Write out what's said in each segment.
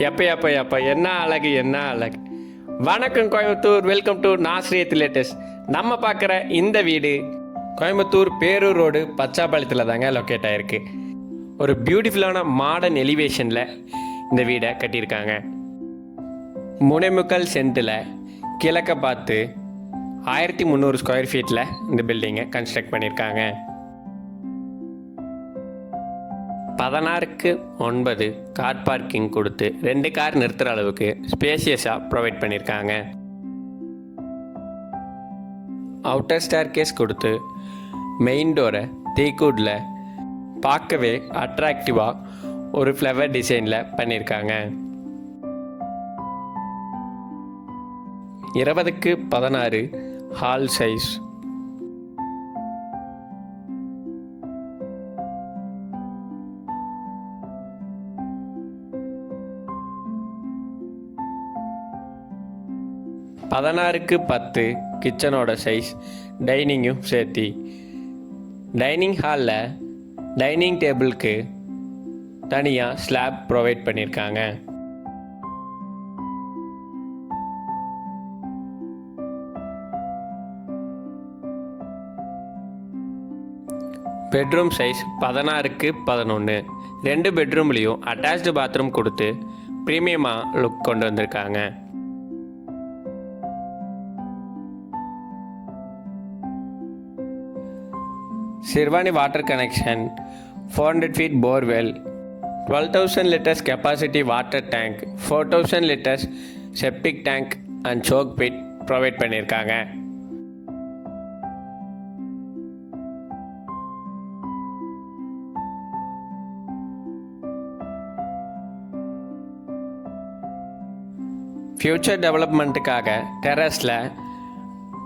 எப்போ என்ன அழகு என்ன அழகு. வணக்கம் கோயம்புத்தூர், வெல்கம் டு நாஸ்ரியத் லேட்டஸ்ட். நம்ம பார்க்குற இந்த வீடு கோயம்புத்தூர் பேரூர் ரோடு பச்சாப்பாளையத்தில் தாங்க லொக்கேட் ஆகிருக்கு. ஒரு பியூட்டிஃபுல்லான மாடர்ன் எலிவேஷனில் இந்த வீடை கட்டியிருக்காங்க. 3.25 சென்ட்டில் கிழக்க பார்த்து 1300 ஸ்கொயர் ஃபீட்டில் இந்த பில்டிங்கை கன்ஸ்ட்ரக்ட் பண்ணியிருக்காங்க. 16:9 கார் பார்க்கிங் கொடுத்து 2 கார் நிறுத்துகிற அளவுக்கு ஸ்பேசியஸாக ப்ரொவைட் பண்ணியிருக்காங்க. அவுட்டர் ஸ்டேர் கேஸ் கொடுத்து மெயின் டோரை தேக்கூடில் பார்க்கவே அட்ராக்டிவாக ஒரு ஃப்ளவர் டிசைனில் பண்ணியிருக்காங்க. 20:16 ஹால் சைஸ். பதினாறுக்கு 10 கிச்சனோட சைஸ், டைனிங்கும் சேர்த்தி. டைனிங் ஹாலில் டைனிங் டேபிளுக்கு தனியாக ஸ்லாப் ப்ரொவைட் பண்ணியிருக்காங்க. பெட்ரூம் சைஸ் 16க்கு 11. 2 பெட்ரூம்லேயும் அட்டாச்டு பாத்ரூம் கொடுத்து ப்ரீமியமாக லுக் கொண்டு வந்திருக்காங்க. Shirvani water connection, 400 feet borewell, 12,000 liters capacity water tank, 4,000 liters septic tank and choke pit provide பண்ணியிருக்காங்க. ஃப்யூச்சர் டெவலப்மெண்ட்டுக்காக டெரஸில்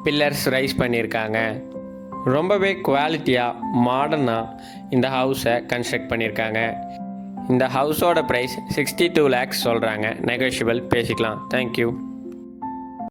பில்லர்ஸ் ரைஸ் பண்ணியிருக்காங்க. ரொம்பவே குவாலிட்டியாக மாடர்னாக இந்த ஹவுஸை கன்ஸ்ட்ரக்ட் பண்ணியிருக்காங்க. இந்த ஹவுஸோட ப்ரைஸ் 62 lakhs சொல்கிறாங்க. நெகோஷியபிள் பேசிக்கலாம். தேங்க்யூ.